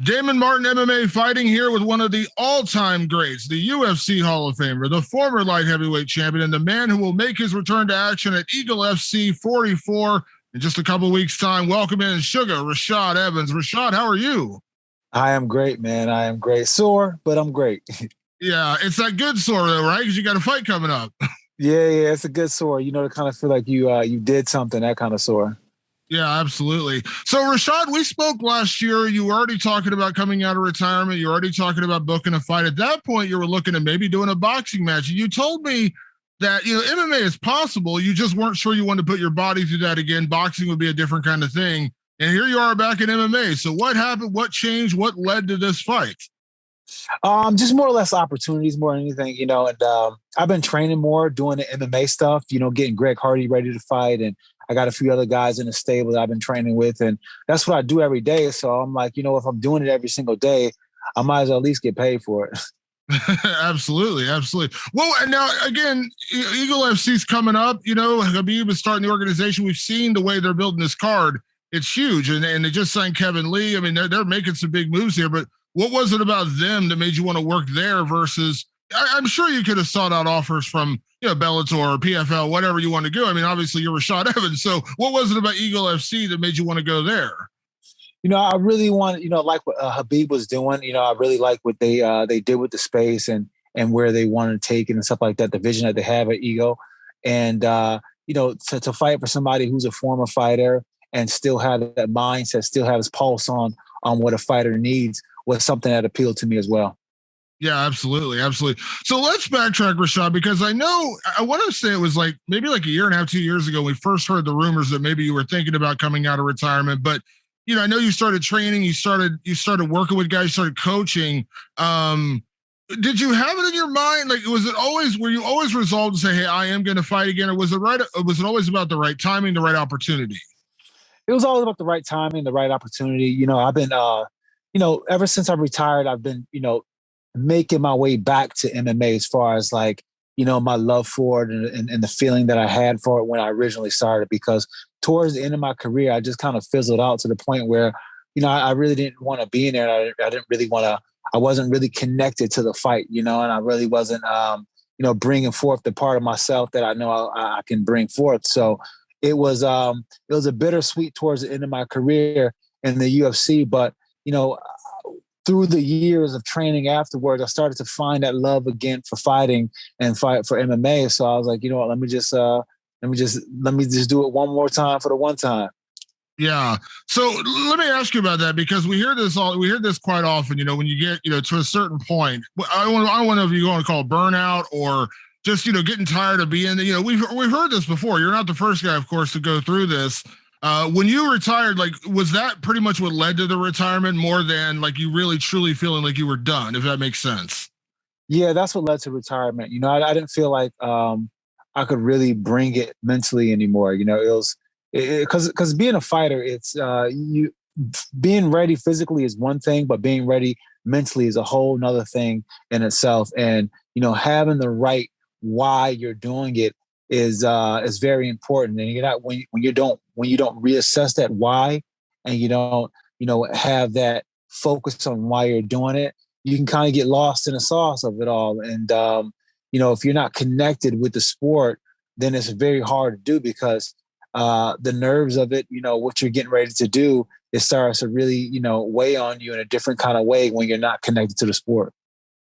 Damon Martin, MMA fighting here with one of the all-time greats, the UFC Hall of Famer, the former light heavyweight champion, and the man who will make his return to action at Eagle FC 44 in just a couple weeks' time. Welcome in, Sugar, Rashad Evans. Rashad, how are you? I am great, man. I am great. Sore, but I'm great. Yeah, it's that good sore though, right? Because you got a fight coming up. Yeah, it's a good sore. You know, to kind of feel like you did something, that kind of sore. Yeah, absolutely. So, Rashad, we spoke last year. You were already talking about coming out of retirement. You were already talking about booking a fight. At that point, you were looking at maybe doing a boxing match. And you told me that, MMA is possible. You just weren't sure you wanted to put your body through that again. Boxing would be a different kind of thing. And here you are back in MMA. So, what happened? What changed? What led to this fight? Just more or less opportunities, more than anything, and I've been training more, doing the MMA stuff, getting Greg Hardy ready to fight. And I got a few other guys in the stable that I've been training with. And that's what I do every day. So I'm like, if I'm doing it every single day, I might as well at least get paid for it. Absolutely, absolutely. Well, and now again, Eagle FC's coming up. Habib is starting the organization. We've seen the way they're building this card. It's huge, and they just signed Kevin Lee. I mean, they're making some big moves here. But what was it about them that made you want to work there versus? I'm sure you could have sought out offers from Bellator or PFL, whatever you want to go. I mean, obviously you're Rashad Evans. So what was it about Eagle FC that made you want to go there? I really want, like what Habib was doing. I really like what they did with the space and where they wanted to take it and stuff like that. The vision that they have at Eagle, and to fight for somebody who's a former fighter and still have that mindset, still have his pulse on what a fighter needs was something that appealed to me as well. Yeah, absolutely. Absolutely. So let's backtrack, Rashad, because I want to say it was maybe a year and a half, 2 years ago, we first heard the rumors that maybe you were thinking about coming out of retirement, but I know you started training, you started working with guys, you started coaching. Did you have it in your mind? Were you always resolved to say, hey, I am going to fight again? Or was it always about the right timing, the right opportunity? It was always about the right timing, the right opportunity. I've been, ever since I retired, I've been, making my way back to MMA as far as my love for it and the feeling that I had for it when I originally started, because towards the end of my career, I just kind of fizzled out to the point where, I really didn't want to be in there. I didn't really want to, I wasn't really connected to the fight, and I really wasn't, bringing forth the part of myself that I know I can bring forth. So it was a bittersweet towards the end of my career in the UFC, but, through the years of training afterwards, I started to find that love again for fighting and fight for MMA. So I was like, what, let me just do it one more time for the one time. Yeah. So let me ask you about that, because we hear this quite often, when you get, to a certain point. I don't know if you want to call it burnout or just, getting tired of being, we've heard this before. You're not the first guy, of course, to go through this. When you retired, was that pretty much what led to the retirement more than you really truly feeling like you were done, if that makes sense? Yeah, that's what led to retirement. I didn't feel like I could really bring it mentally anymore. It was because being a fighter, it's you being ready physically is one thing, but being ready mentally is a whole nother thing in itself. And having the right why you're doing it is very important. And you're not when you don't reassess that why, and you don't have that focus on why you're doing it, you can kind of get lost in the sauce of it all. And if you're not connected with the sport, then it's very hard to do, because the nerves of it, what you're getting ready to do, it starts to really weigh on you in a different kind of way when you're not connected to the sport.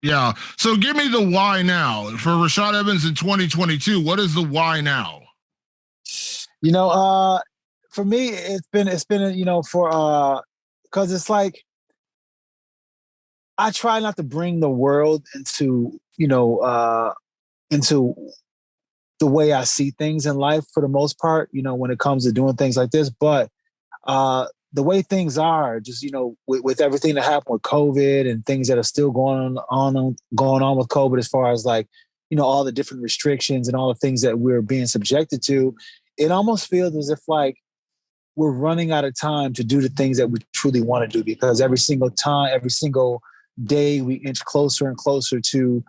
Yeah. So give me the why now for Rashad Evans in 2022. What is the why now? For me, it's been for because it's like I try not to bring the world into into the way I see things in life for the most part, when it comes to doing things like this. But the way things are, just, with everything that happened with COVID and things that are still going on with COVID, as far as all the different restrictions and all the things that we're being subjected to, it almost feels as if we're running out of time to do the things that we truly want to do, because every single day we inch closer and closer to,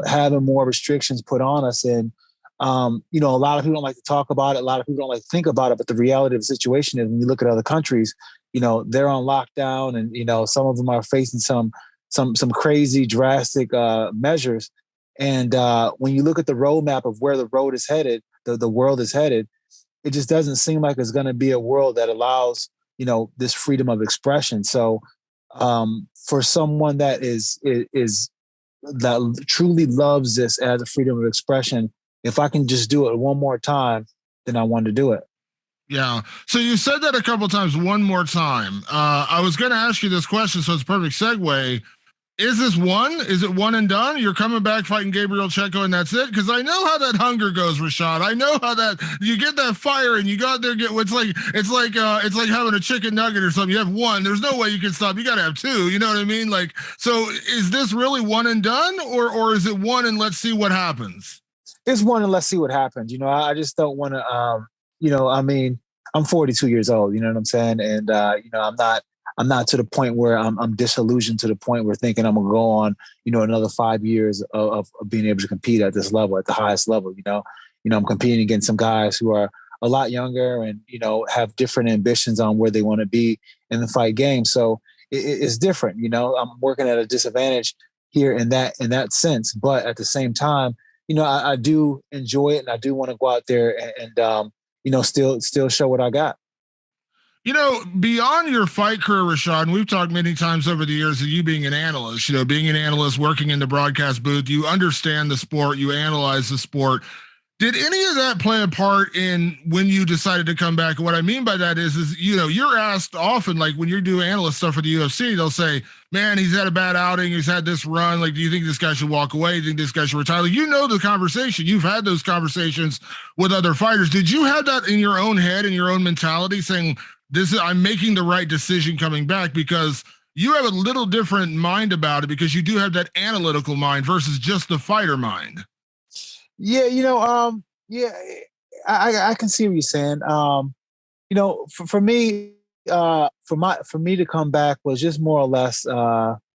having more restrictions put on us. And A lot of people don't like to talk about it. A lot of people don't like to think about it. But the reality of the situation is when you look at other countries, they're on lockdown and, some of them are facing some crazy drastic measures. And when you look at the roadmap of where the road is headed, the world is headed, it just doesn't seem like it's going to be a world that allows, this freedom of expression. So for someone that is that truly loves this as a freedom of expression, if I can just do it one more time, then I want to do it. Yeah. So you said that a couple of times, one more time. I was going to ask you this question, so it's a perfect segue. Is this one? Is it one and done? You're coming back fighting Gabriel Checo and that's it? Because I know how that hunger goes, Rashad. I know how that you get that fire and you go out there and get it's like having a chicken nugget or something. You have one. There's no way you can stop. You got to have two. You know what I mean? Like, so is this really one and done, or is it one and let's see what happens? It's one and let's see what happens. I just don't want to. I'm 42 years old. You know what I'm saying? And I'm not to the point where I'm disillusioned to the point where thinking I'm gonna go on, another 5 years of being able to compete at this level, at the highest level. I'm competing against some guys who are a lot younger and have different ambitions on where they want to be in the fight game. So it's different. I'm working at a disadvantage here in that sense, but at the same time, I do enjoy it and I do want to go out there and still show what I got. Beyond your fight career, Rashad, and we've talked many times over the years of you being an analyst, being an analyst, working in the broadcast booth, you understand the sport, you analyze the sport. Did any of that play a part in when you decided to come back? And what I mean by that is you're asked often, like when you do analyst stuff for the UFC, they'll say, man, he's had a bad outing. He's had this run. Like, do you think this guy should walk away? Do you think this guy should retire? Like, the conversation. You've had those conversations with other fighters. Did you have that in your own head, in your own mentality, saying, I'm making the right decision coming back? Because you have a little different mind about it because you do have that analytical mind versus just the fighter mind. Yeah, yeah, I can see what you're saying. For me, for me to come back was just more or less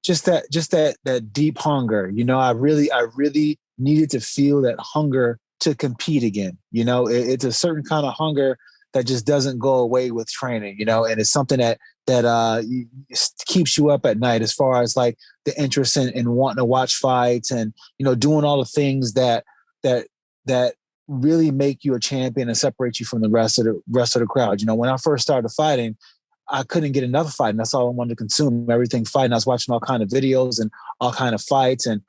just that deep hunger. I really needed to feel that hunger to compete again. It's a certain kind of hunger that just doesn't go away with training. And it's something that keeps you up at night as far as like the interest in wanting to watch fights and doing all the things that really make you a champion and separate you from the rest of the crowd. When I first started fighting, I couldn't get enough fighting. That's all I wanted to consume, everything fighting. I was watching all kind of videos and all kind of fights. And,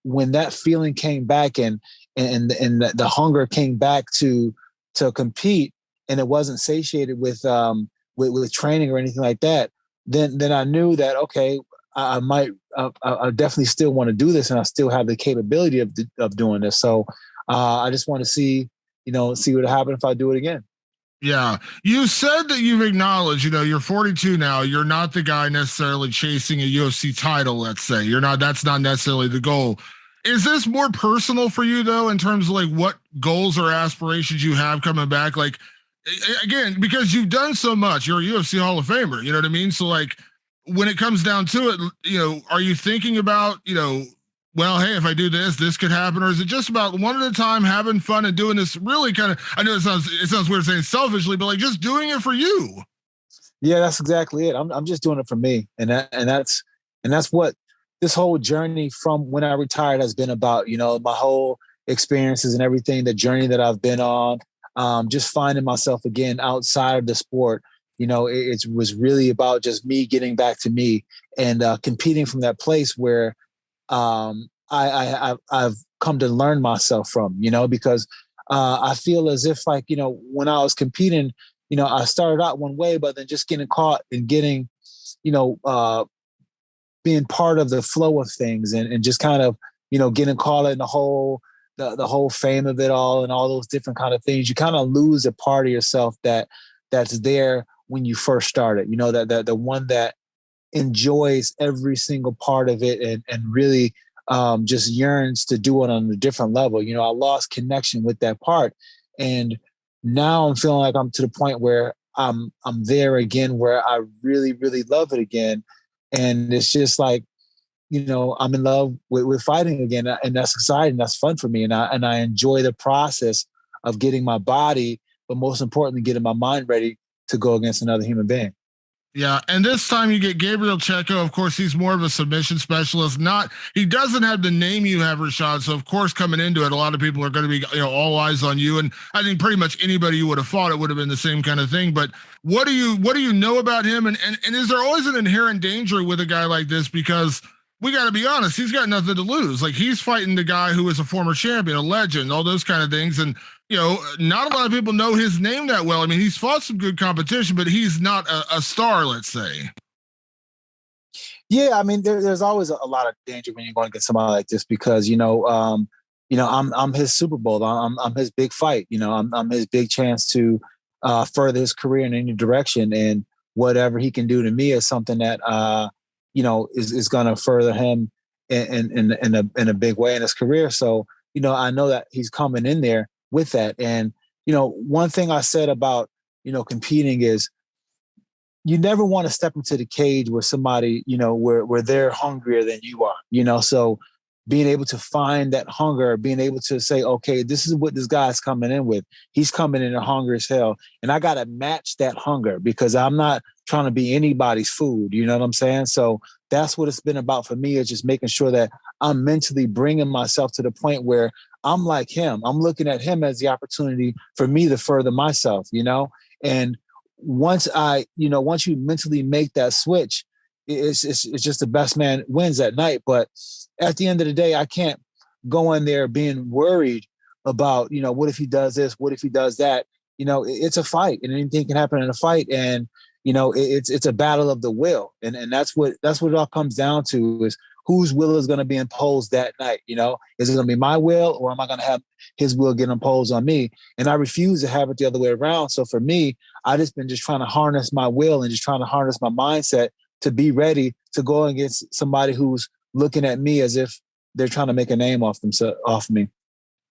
when that feeling came back and the hunger came back to compete and it wasn't satiated with training or anything like that, then I knew that, okay, I might, I definitely still want to do this and I still have the capability of doing this. So I just want to see what happened if I do it again. Yeah. You said that you've acknowledged, you're 42 now. You're not the guy necessarily chasing a UFC title, let's say. That's not necessarily the goal. Is this more personal for you though, in terms of like what goals or aspirations you have coming back? Like, again, because you've done so much, you're a UFC Hall of Famer, you know what I mean? So like when it comes down to it, are you thinking about, well, hey, if I do this, this could happen? Or is it just about one at a time, having fun and doing this really kind of, I know it sounds weird saying selfishly, but like just doing it for you? Yeah, that's exactly it. I'm just doing it for me. And that's what this whole journey from when I retired has been about, my whole experiences and everything, the journey that I've been on, just finding myself again outside of the sport. It was really about just me getting back to me and competing from that place where I've come to learn myself from, because I feel as if like, when I was competing, I started out one way, but then just getting caught and getting, being part of the flow of things and just kind of, getting caught in the whole fame of it all and all those different kind of things. You kind of lose a part of yourself that's there when you first started, that the one that enjoys every single part of it and really just yearns to do it on a different level. I lost connection with that part. And now I'm feeling like I'm to the point where I'm there again, where I really, really love it again. And it's just like, I'm in love with fighting again, and that's exciting. That's fun for me, and I enjoy the process of getting my body, but most importantly, getting my mind ready to go against another human being. Yeah, and this time you get Gabriel Checo. Of course, he's more of a submission specialist. He doesn't have the name you have, Rashad. So of course, coming into it, a lot of people are going to be, all eyes on you. And I think pretty much anybody you would have fought, it would have been the same kind of thing. But what do you know about him? And is there always an inherent danger with a guy like this? Because we got to be honest, he's got nothing to lose. Like he's fighting the guy who is a former champion, a legend, all those kind of things. And not a lot of people know his name that well. I mean, he's fought some good competition, but he's not a star, let's say. Yeah, I mean, there's always a lot of danger when you're going to get somebody like this because I'm his Super Bowl. I'm his big fight. I'm his big chance to further his career in any direction, and whatever he can do to me is something that is going to further him in a big way in his career. So I know that he's coming in there with that. And, one thing I said about, competing is you never want to step into the cage where somebody, where they're hungrier than you are, so being able to find that hunger, being able to say, okay, this is what this guy's coming in with. He's coming in hungry as hell. And I got to match that hunger because I'm not trying to be anybody's food. You know what I'm saying? So that's what it's been about for me, is just making sure that I'm mentally bringing myself to the point where I'm like him. I'm looking at him as the opportunity for me to further myself, and once you mentally make that switch, it's just the best man wins that night. But at the end of the day, I can't go in there being worried about, what if he does this? What if he does that? It's a fight, and anything can happen in a fight. And, it's a battle of the will. And that's what it all comes down to, is whose will is going to be imposed that night. Is it going to be my will, or am I going to have his will get imposed on me? And I refuse to have it the other way around. So for me, I just been trying to harness my will and just trying to harness my mindset to be ready to go against somebody who's looking at me as if they're trying to make a name off me.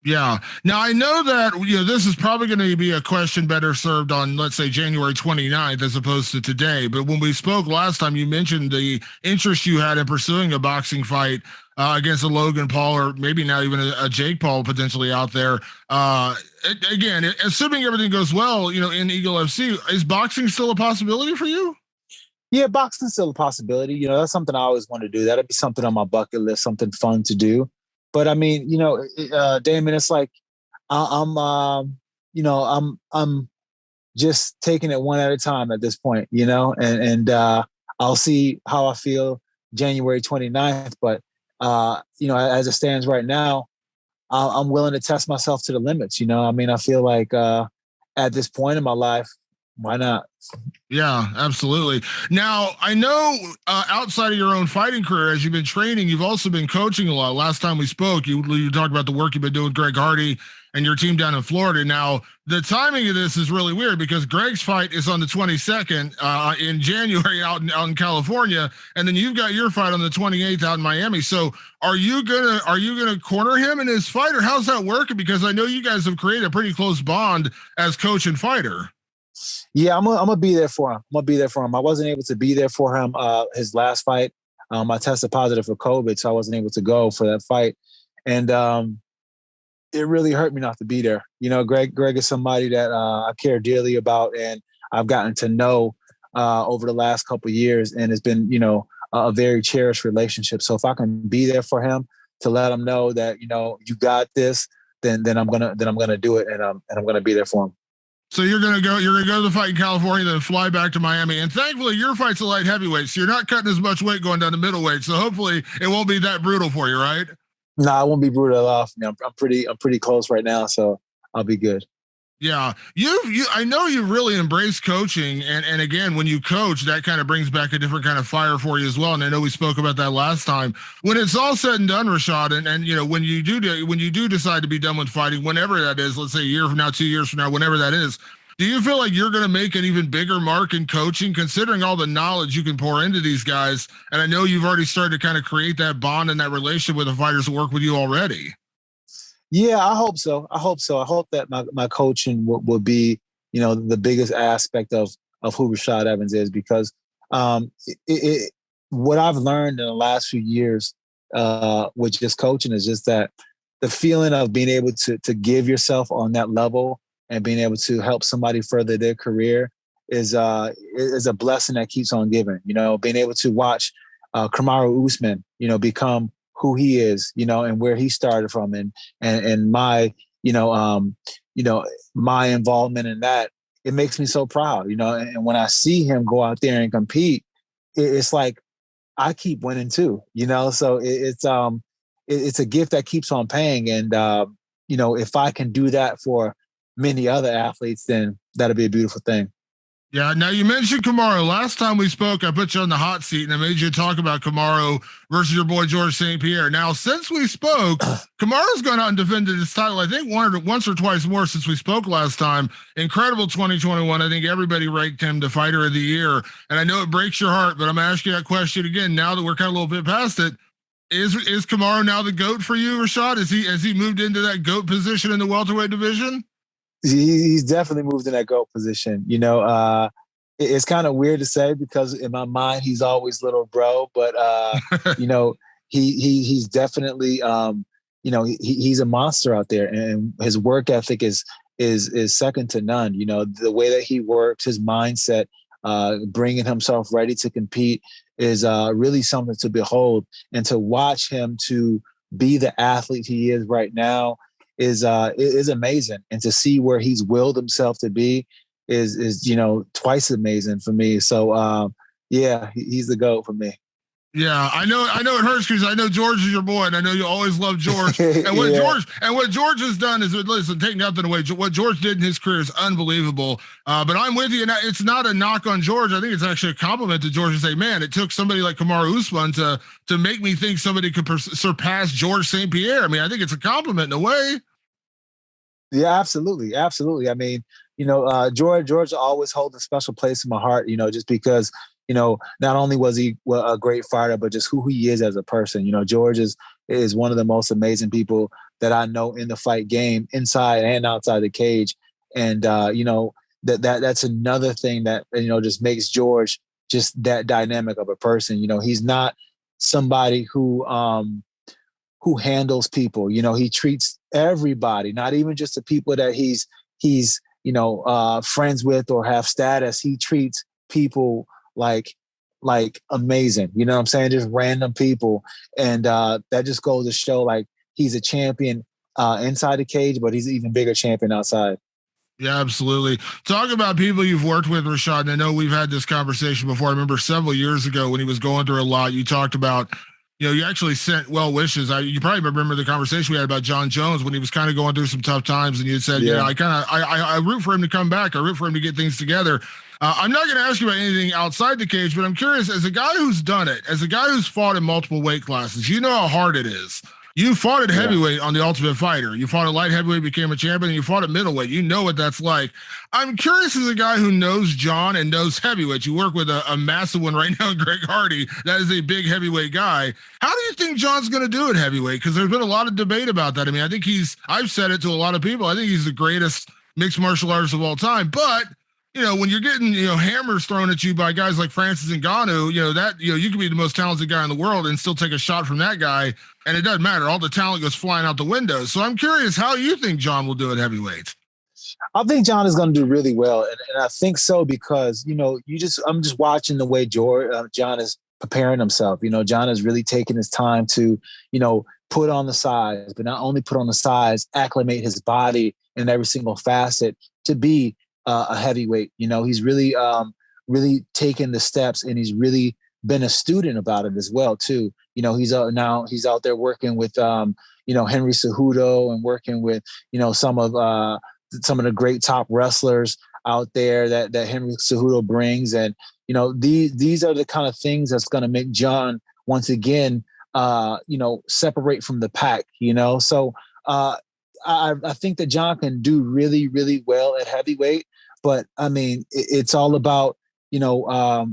Yeah. Now I know that this is probably going to be a question better served on, let's say, January 29th as opposed to today. But when we spoke last time, you mentioned the interest you had in pursuing a boxing fight against a Logan Paul, or maybe now even a Jake Paul potentially out there. Again, assuming everything goes well, in Eagle FC, is boxing still a possibility for you? Yeah, boxing's still a possibility. That's something I always want to do. That'd be something on my bucket list, something fun to do. But I mean, Damon, it's like I'm just taking it one at a time at this point, and I'll see how I feel January 29th. But as it stands right now, I'm willing to test myself to the limits. I mean, I feel like at this point in my life, why not? Yeah, absolutely. Now, I know outside of your own fighting career, as you've been training, you've also been coaching a lot. Last time we spoke, you talked about the work you've been doing with Greg Hardy and your team down in Florida. Now, the timing of this is really weird because Greg's fight is on the 22nd in January out in California, and then you've got your fight on the 28th out in Miami. So, are you gonna corner him in his fight, or how's that working? Because I know you guys have created a pretty close bond as coach and fighter. Yeah, I'm gonna be there for him. I wasn't able to be there for him his last fight. I tested positive for COVID, so I wasn't able to go for that fight, and it really hurt me not to be there. Greg is somebody that I care dearly about, and I've gotten to know over the last couple of years, and it's been a very cherished relationship. So if I can be there for him to let him know that you got this, then I'm gonna do it, and I'm gonna be there for him. So you're gonna go to the fight in California, then fly back to Miami. And thankfully your fight's a light heavyweight, so you're not cutting as much weight going down to middleweight. So hopefully it won't be that brutal for you, right? No, I won't be brutal off. I'm pretty close right now, so I'll be good. Yeah, I know you really embrace coaching, and again, when you coach, that kind of brings back a different kind of fire for you as well. And I know we spoke about that last time. When it's all said and done, Rashad, and when you do decide to be done with fighting, whenever that is, let's say a year from now, 2 years from now, whenever that is, do you feel like you're going to make an even bigger mark in coaching, considering all the knowledge you can pour into these guys? And I know you've already started to kind of create that bond and that relationship with the fighters that work with you already. Yeah, I hope so. I hope that my coaching will be, the biggest aspect of who Rashad Evans is, because what I've learned in the last few years with just coaching is just that the feeling of being able to give yourself on that level and being able to help somebody further their career is a blessing that keeps on giving. You know, being able to watch Kamaru Usman, you know, become who he is, you know, and where he started from, and my, you know, my involvement in that, it makes me so proud, you know. And when I see him go out there and compete, it's like I keep winning too, you know. So it's a gift that keeps on paying, and you know, if I can do that for many other athletes, then that'll be a beautiful thing. Yeah. Now you mentioned Kamaru. Last time we spoke, I put you on the hot seat and I made you talk about Kamaru versus your boy George St. Pierre. Now, since we spoke, Kamaru's gone out and defended his title. I think once or twice more since we spoke last time. Incredible 2021. I think everybody ranked him the fighter of the year. And I know it breaks your heart, but I'm asking that question again now that we're kind of a little bit past it. Is Kamaru now the GOAT for you, Rashad? Has he moved into that GOAT position in the welterweight division? He's definitely moved in that GOAT position. You know, it's kind of weird to say because in my mind he's always little bro, but you know, he's definitely you know, he's a monster out there, and his work ethic is second to none. You know, the way that he works, his mindset, bringing himself ready to compete is really something to behold, and to watch him to be the athlete he is right now is amazing, and to see where he's willed himself to be is you know, twice amazing for me. So yeah, he's the GOAT for me. Yeah, I know it hurts because I know George is your boy, and I know you always love George. And what Yeah. George has done is, listen, take nothing away. What George did in his career is unbelievable. But I'm with you, and it's not a knock on George. I think it's actually a compliment to George to say, man, it took somebody like Kamaru Usman to make me think somebody could surpass George St. Pierre. I mean, I think it's a compliment in a way. Yeah, absolutely, absolutely. I mean, you know, George always holds a special place in my heart. You know, just because, you know, not only was he a great fighter, but just who he is as a person. You know, George is one of the most amazing people that I know in the fight game, inside and outside the cage. And you know, that's another thing that, you know, just makes George just that dynamic of a person. You know, he's not somebody who handles people. You know, he treats everybody, not even just the people that he's you know, friends with or have status. He treats people like amazing. You know what I'm saying? Just random people, and that just goes to show like he's a champion inside the cage, but he's an even bigger champion outside. Yeah, absolutely. Talk about people you've worked with, Rashad. And I know we've had this conversation before. I remember several years ago when he was going through a lot. You talked about, you know, you actually sent well wishes. You probably remember the conversation we had about Jon Jones when he was kind of going through some tough times, and you said, "Yeah, I root for him to come back. I root for him to get things together." I'm not going to ask you about anything outside the cage, but I'm curious, as a guy who's done it, as a guy who's fought in multiple weight classes, you know how hard it is. You fought at heavyweight on The Ultimate Fighter. You fought at light heavyweight, became a champion, and you fought at middleweight. You know what that's like. I'm curious, as a guy who knows Jon and knows heavyweight, you work with a massive one right now, Greg Hardy. That is a big heavyweight guy. How do you think Jon's going to do at heavyweight? Because there's been a lot of debate about that. I mean, I think I've said it to a lot of people. I think he's the greatest mixed martial artist of all time. But you know, when you're getting, you know, hammers thrown at you by guys like Francis Ngannou, you know, that, you know, you can be the most talented guy in the world and still take a shot from that guy, and it doesn't matter. All the talent goes flying out the window. So I'm curious how you think Jon will do at heavyweight. I think Jon is going to do really well, and I think so because, you know, I'm just watching the way Jon is preparing himself. You know, Jon is really taking his time to, you know, put on the size, but not only put on the size, acclimate his body in every single facet to be a heavyweight. You know, he's really taken the steps, and he's really been a student about it as well too. You know, he's out there working with you know, Henry Cejudo, and working with, you know, some of the great top wrestlers out there that Henry Cejudo brings. And you know, these are the kind of things that's going to make Jon once again you know, separate from the pack. You know, so I think that Jon can do really, really well at heavyweight. But I mean, it's all about, you know,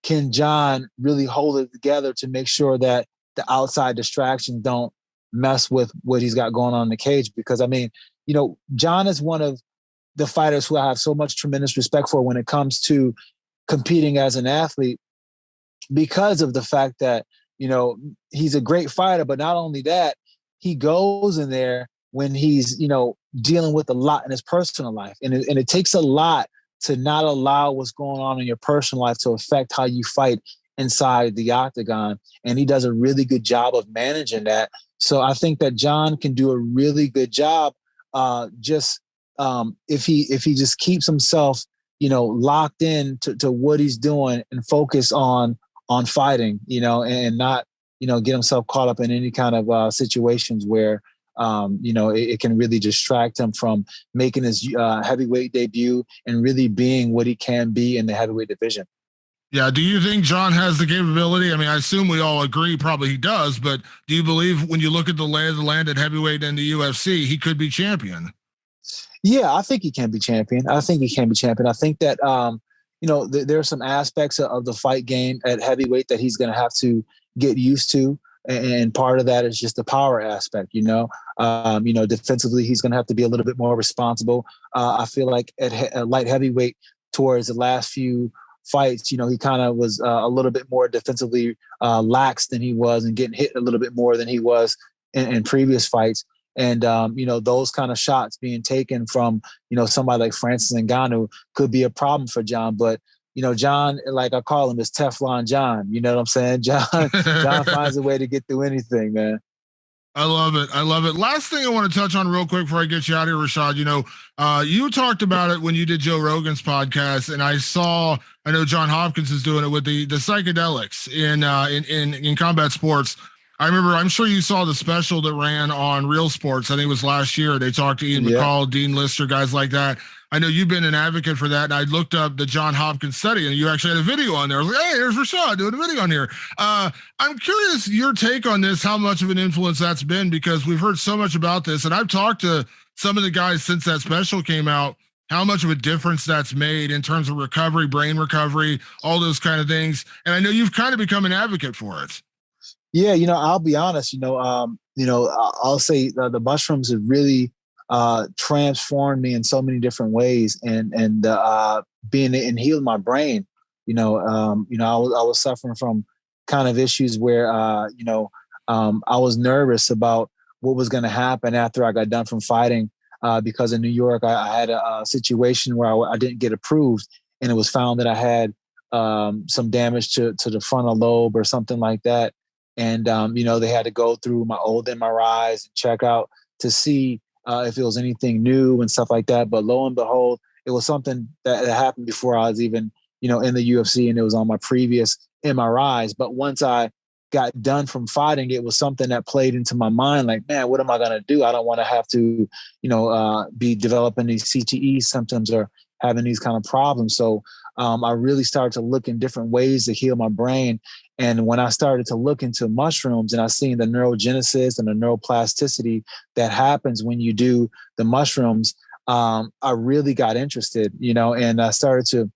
can Jon really hold it together to make sure that the outside distractions don't mess with what he's got going on in the cage? Because I mean, you know, Jon is one of the fighters who I have so much tremendous respect for when it comes to competing as an athlete. because of the fact that, he's a great fighter, but not only that, he goes in there when he's, dealing with a lot in his personal life. And it takes a lot to not allow what's going on in your personal life to affect how you fight inside the octagon. And he does a really good job of managing that. So I think that Jon can do a really good job if he just keeps himself, locked in to what he's doing and focus on fighting, and not, get himself caught up in any kind of situations where, it can really distract him from making his heavyweight debut and really being what he can be in the heavyweight division. Yeah. Do you think Jon has the capability? I mean, I assume we all agree probably he does, but do you believe when you look at the lay of the land at heavyweight in the UFC, he could be champion? Yeah, I think he can be champion. I think that, there are some aspects of the fight game at heavyweight that he's going to have to get used to. And part of that is just the power aspect, defensively, he's going to have to be a little bit more responsible. I feel like at light heavyweight towards the last few fights, he kind of was a little bit more defensively lax than he was and getting hit a little bit more than he was in previous fights. And, those kind of shots being taken from, somebody like Francis Ngannou could be a problem for Jon. But, Jon, like I call him, is Teflon Jon. You know what I'm saying? Jon finds a way to get through anything, man. I love it. I love it. Last thing I want to touch on real quick before I get you out of here, Rashad. You talked about it when you did Joe Rogan's podcast, and I know John Hopkins is doing it with the psychedelics in combat sports. I remember, I'm sure you saw the special that ran on Real Sports. I think it was last year. They talked to Ian McCall, Dean Lister, guys like that. I know you've been an advocate for that. And I looked up the John Hopkins study, and you actually had a video on there. I was like, hey, there's Rashad doing a video on here. I'm curious your take on this, how much of an influence that's been, because we've heard so much about this. And I've talked to some of the guys since that special came out, how much of a difference that's made in terms of recovery, brain recovery, all those kind of things. And I know you've kind of become an advocate for it. Yeah, I'll be honest. I'll say the mushrooms have really transformed me in so many different ways, and being and healed my brain. I was suffering from kind of issues where I was nervous about what was going to happen after I got done from fighting, because in New York I had a situation where I didn't get approved, and it was found that I had some damage to the frontal lobe or something like that. And, they had to go through my old MRIs and check out to see if it was anything new and stuff like that. But lo and behold, it was something that happened before I was even, in the UFC, and it was on my previous MRIs. But once I got done from fighting, it was something that played into my mind like, man, what am I going to do? I don't want to have to, be developing these CTE symptoms or having these kind of problems. So I really started to look in different ways to heal my brain. And when I started to look into mushrooms and I seen the neurogenesis and the neuroplasticity that happens when you do the mushrooms, I really got interested, and I started to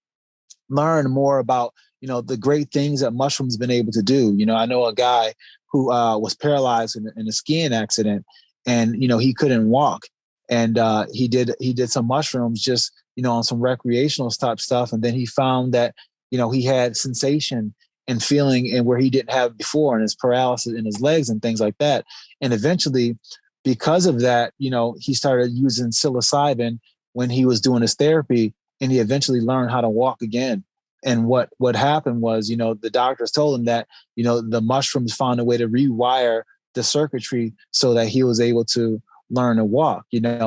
learn more about, the great things that mushrooms been able to do. I know a guy who was paralyzed in a skiing accident, and, he couldn't walk. And he did some mushrooms just, on some recreational type stuff. And then he found that, he had sensation and feeling and where he didn't have before, and his paralysis in his legs and things like that. And eventually, because of that, he started using psilocybin when he was doing his therapy, and he eventually learned how to walk again. And what happened was, the doctors told him that, the mushrooms found a way to rewire the circuitry so that he was able to learn to walk,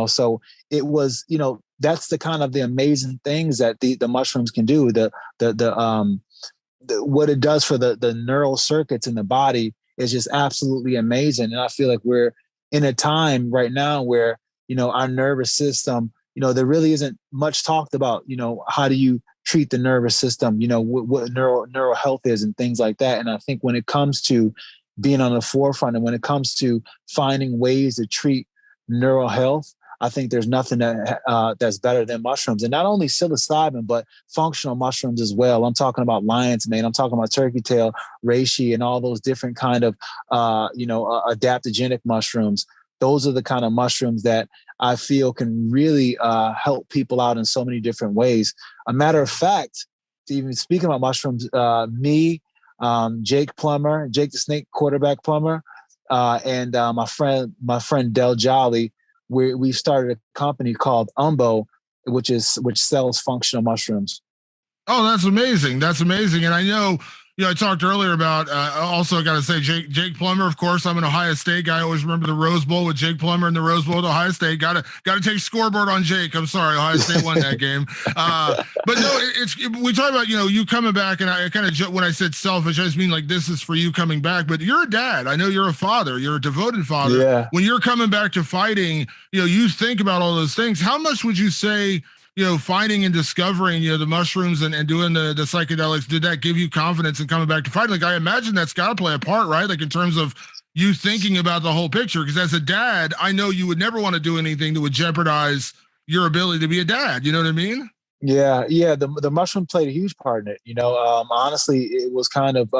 So it was, that's the kind of the amazing things that the mushrooms can do. What it does for the neural circuits in the body is just absolutely amazing. And I feel like we're in a time right now where, our nervous system, there really isn't much talked about, how do you treat the nervous system, what neural health is and things like that. And I think when it comes to being on the forefront and when it comes to finding ways to treat neural health, I think there's nothing that's better than mushrooms, and not only psilocybin, but functional mushrooms as well. I'm talking about lion's mane. I'm talking about turkey tail, reishi, and all those different kind of, adaptogenic mushrooms. Those are the kind of mushrooms that I feel can really help people out in so many different ways. A matter of fact, even speaking about mushrooms, me, Jake Plummer, Jake the Snake quarterback Plummer, and my friend Del Jolly. We started a company called Umbo, which sells functional mushrooms. Oh, that's amazing. That's amazing. And I know, I talked earlier about, also got to say Jake Plummer, of course, I'm an Ohio State guy. I always remember the Rose Bowl with Jake Plummer and the Rose Bowl with Ohio State. Got to take scoreboard on Jake. I'm sorry. Ohio State won that game. But no, we talk about, you coming back, and I kind of, when I said selfish, I just mean like, this is for you coming back, but you're a dad. I know you're a father. You're a devoted father. Yeah. When you're coming back to fighting, you think about all those things. How much would you say, finding and discovering, the mushrooms and doing the psychedelics, did that give you confidence in coming back to fighting? Like, I imagine that's got to play a part, right? Like, in terms of you thinking about the whole picture, because as a dad, I know you would never want to do anything that would jeopardize your ability to be a dad. You know what I mean? Yeah. The mushroom played a huge part in it. Honestly, it was kind of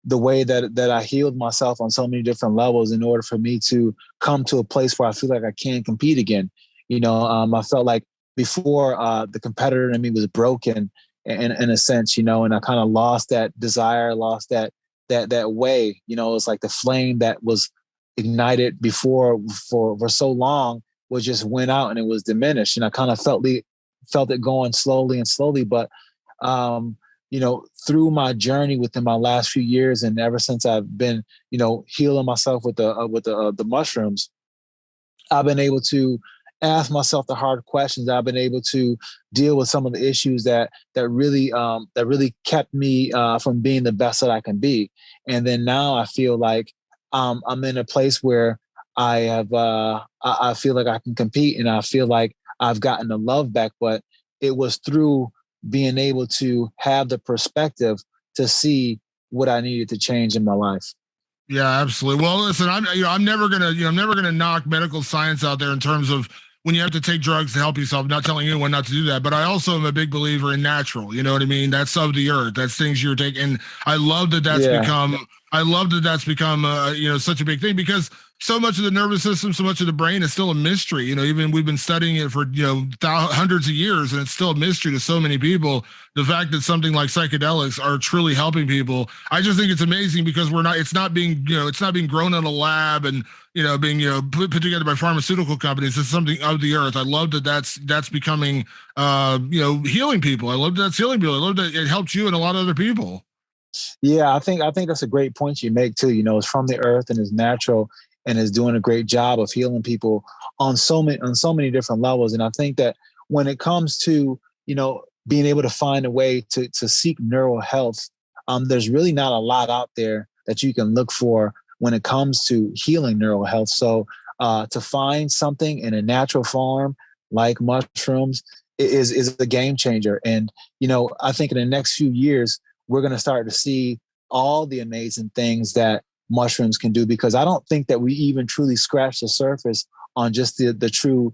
the way that I healed myself on so many different levels in order for me to come to a place where I feel like I can compete again. I felt like before the competitor in me was broken in a sense, and I kind of lost that desire, lost that way, it's like the flame that was ignited before for so long was just went out and it was diminished. And I kind of felt it going slowly. But, through my journey within my last few years, and ever since I've been, healing myself with the mushrooms, I've been able to ask myself the hard questions. I've been able to deal with some of the issues that really kept me from being the best that I can be. And then now I feel like I'm in a place where I feel like I can compete, and I feel like I've gotten the love back. But it was through being able to have the perspective to see what I needed to change in my life. Yeah, absolutely. Well, listen, I'm never gonna knock medical science out there in terms of when you have to take drugs to help yourself. I'm not telling anyone not to do that, but I also am a big believer in natural. You know what I mean? That's of the earth. That's things you're taking. And I love that that's become. I love that that's become such a big thing, because so much of the nervous system, so much of the brain is still a mystery. Even we've been studying it for hundreds of years, and it's still a mystery to so many people. The fact that something like psychedelics are truly helping people, I just think it's amazing, because it's not being grown in a lab and being put together by pharmaceutical companies. It's something of the earth. I love that that's becoming healing people. I love that that's healing people. I love that it helped you and a lot of other people. Yeah, I think that's a great point you make too. It's from the earth and it's natural and is doing a great job of healing people on so many different levels. And I think that when it comes to being able to find a way to seek neural health, there's really not a lot out there that you can look for when it comes to healing neural health. So to find something in a natural form like mushrooms is a game changer. And I think in the next few years, we're going to start to see all the amazing things that mushrooms can do, because I don't think that we even truly scratch the surface on just the true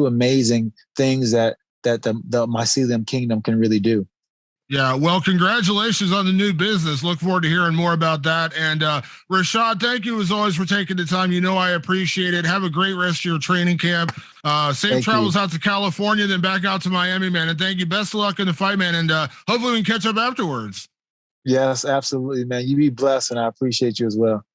amazing things that the mycelium kingdom can really do. Yeah, well, congratulations on the new business. Look forward to hearing more about that. And Rashad, thank you as always for taking the time. I appreciate it. Have a great rest of your training camp. Safe travels out to California, then back out to Miami, man. And thank you. Best of luck in the fight, man. And hopefully we can catch up afterwards. Yes, absolutely, man. You be blessed, and I appreciate you as well.